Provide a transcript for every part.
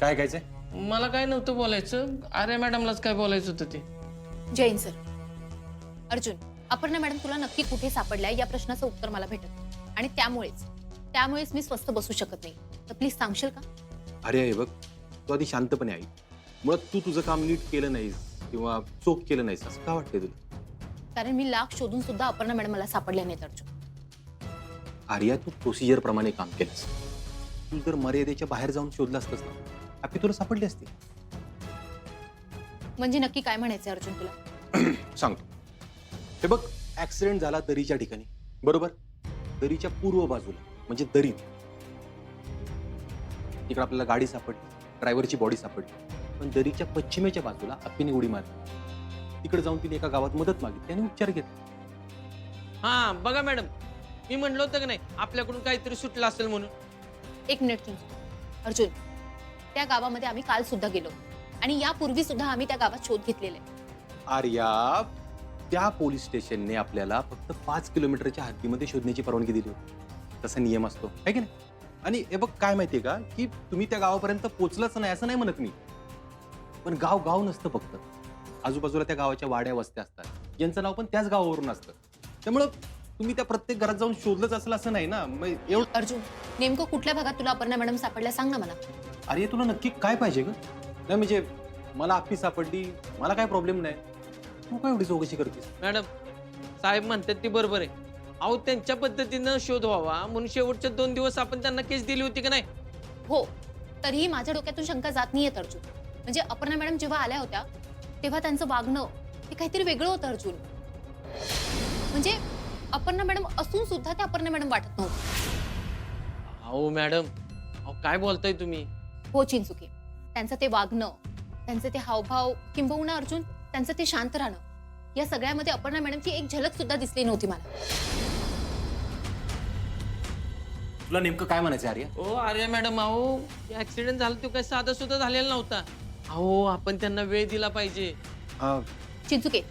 काय कायचंय? मला काय नव्हतं बोलायचं, आर्या मॅडमलाच काय बोलायचं होतं ते. जैन सर, अर्जुन, अपर्णा मॅडम तुला नक्की कुठे सापडल्या या प्रश्नाचं उत्तर मला भेटत नाही. आणि त्यामुळेच मी स्वस्थ बसू शकत नाही. तर प्लीज सांगशील का? अरे हे बघ, तू आधी शांतपणे ऐक. मुळात तू तुझं काम नीट केलं नाहीस किंवा चोख केलं नाहीस असं का वाटतंय तुला? कारण मी लाख शोधून सुद्धा अपर्णा मॅडम मला सापडल्या नाहीत अर्जुन. आर्या, तू प्रोसिजर प्रमाणे काम केलंस. तू जर मर्यादेच्या बाहेर जाऊन शोधलं असतंस ना, आपली तुला सापडली असती. म्हणजे नक्की काय म्हणायचं अर्जुन तुला? सांगतो. हे बघ, ऍक्सिडेंट झाला दरीच्या ठिकाणी, बरोबर? दरीच्या पूर्व बाजूला म्हणजे दरीत. तिकडे आपल्याला गाडी सापडली, ड्रायव्हरची बॉडी सापडली. पण दरीच्या पश्चिमेच्या बाजूला अप्पीने उडी मारली. तिकडे जाऊन तिने एका गावात मदत मागितली, त्याने उपचार घेतले. हा बघा मॅडम, मी म्हणलं होतं की नाही आपल्याकडून काहीतरी सुटलं असेल म्हणून. एक मिनिट अर्जुन, त्या गावामध्ये आम्ही काल सुद्धा गेलो आणि यापूर्वी सुद्धा आम्ही त्या गावात शोध घेतलेले. आर्या, त्या पोलीस स्टेशनने आपल्याला फक्त 5 किलोमीटरच्या हद्दीमध्ये शोधण्याची परवानगी दिली होती. तसा नियम असतो, आहे की नाही? आणि हे बघ, काय माहितीये का, की तुम्ही त्या गावापर्यंत पोहोचलाच नाही असं नाही म्हणत मी. पण गाव नसतं फक्त. आजूबाजूला त्या गावाच्या वाड्या वस्त्या असतात, ज्यांचं नाव पण त्याच गावावरून असतं. त्यामुळं तुम्ही त्या प्रत्येक घरात जाऊन शोधलंच असलं असं नाही ना. एवढं अर्जुन, नेमकं कुठल्या भागात तुला अपर्णा मॅडम सापडल्या सांग ना मला. अरे तुला नक्की काय पाहिजे ग? नाही म्हणजे मला अप्पी सापडली, मला काय प्रॉब्लेम नाही. तू काय एवढी चौकशी करतेस? मॅडम, साहेब म्हणतात ती बरोबर आहे. अहो, त्यांच्या पद्धतीनं शोध व्हावा म्हणून शेवटचे 2 दिवस आपण त्यांना केस दिली होती की नाही? हो, तरीही माझ्या डोक्यातून शंका जात नाहीये अर्जुन. म्हणजे अपर्णा मॅडम जेव्हा आल्या होत्या तेव्हा त्यांचं वागणं हे काहीतरी वेगळं होतं अर्जुन. म्हणजे अपर्णा मॅडम असून सुद्धा त्या अपर्णा मॅडम वाटत नव्हतं. अहो मॅडम, अहो काय बोलताय तुम्ही? हो चिंचुके, त्यांचं ते वागणं, त्यांचे ते हावभाव, किंबहुना अर्जुन त्यांचं ते शांत राहणं, या सगळ्यामध्ये अपर्णा मॅडमची एक झलक सुद्धा दिसली नव्हती मला. तुला नेमकं काय म्हणायचं आर्या? ओ आर्या मॅडम, अहो ऍक्सिडेंट झाला तो काही साधा सुद्धा झालेला नव्हता. अहो, आपण त्यांना वेळ दिला पाहिजे. चिंचुके,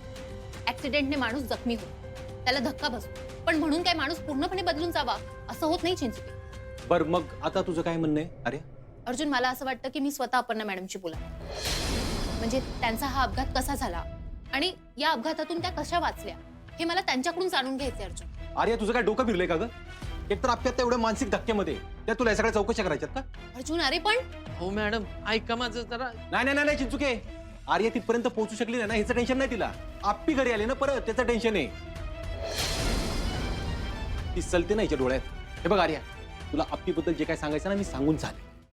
ऍक्सिडेंटने माणूस जखमी होतो, त्याला धक्का बसतो, पण म्हणून काय माणूस पूर्णपणे बदलून जावा असं होत नाही चिंचुके. बर मग आता तुझं काय म्हणणं आहे आर्या? अर्जुन, मला असं वाटतं की मी स्वतः अपर्णा मॅडमशी बोला. म्हणजे त्यांचा हा अपघात कसा झाला आणि या अपघातातून त्या कशा वाचल्या हे मला त्यांच्याकडून जाणून घ्यायचंय अर्जुन. आर्या, तुझं काय डोकं फिरलंय का ग? एकतर आपल्यात एवढ्या मानसिक धक्क्यामध्ये त्या तुला या सगळ्या चौकशा करायच्यात का? अर्जुन, अरे पण हो मॅडम, ऐका माझं जरा. नाही चिंचुके, आर्या तिथपर्यंत पोहोचू शकली नाही ना, ह्याचं टेन्शन नाही तिला. आप्पी घरी आले ना परत, त्याचं टेन्शन आहे. ती चलते ना हिच्या डोळ्यात. हे बघ आर्या, तुला आप्पीबद्दल जे काय सांगायचं ना मी सांगून झाले.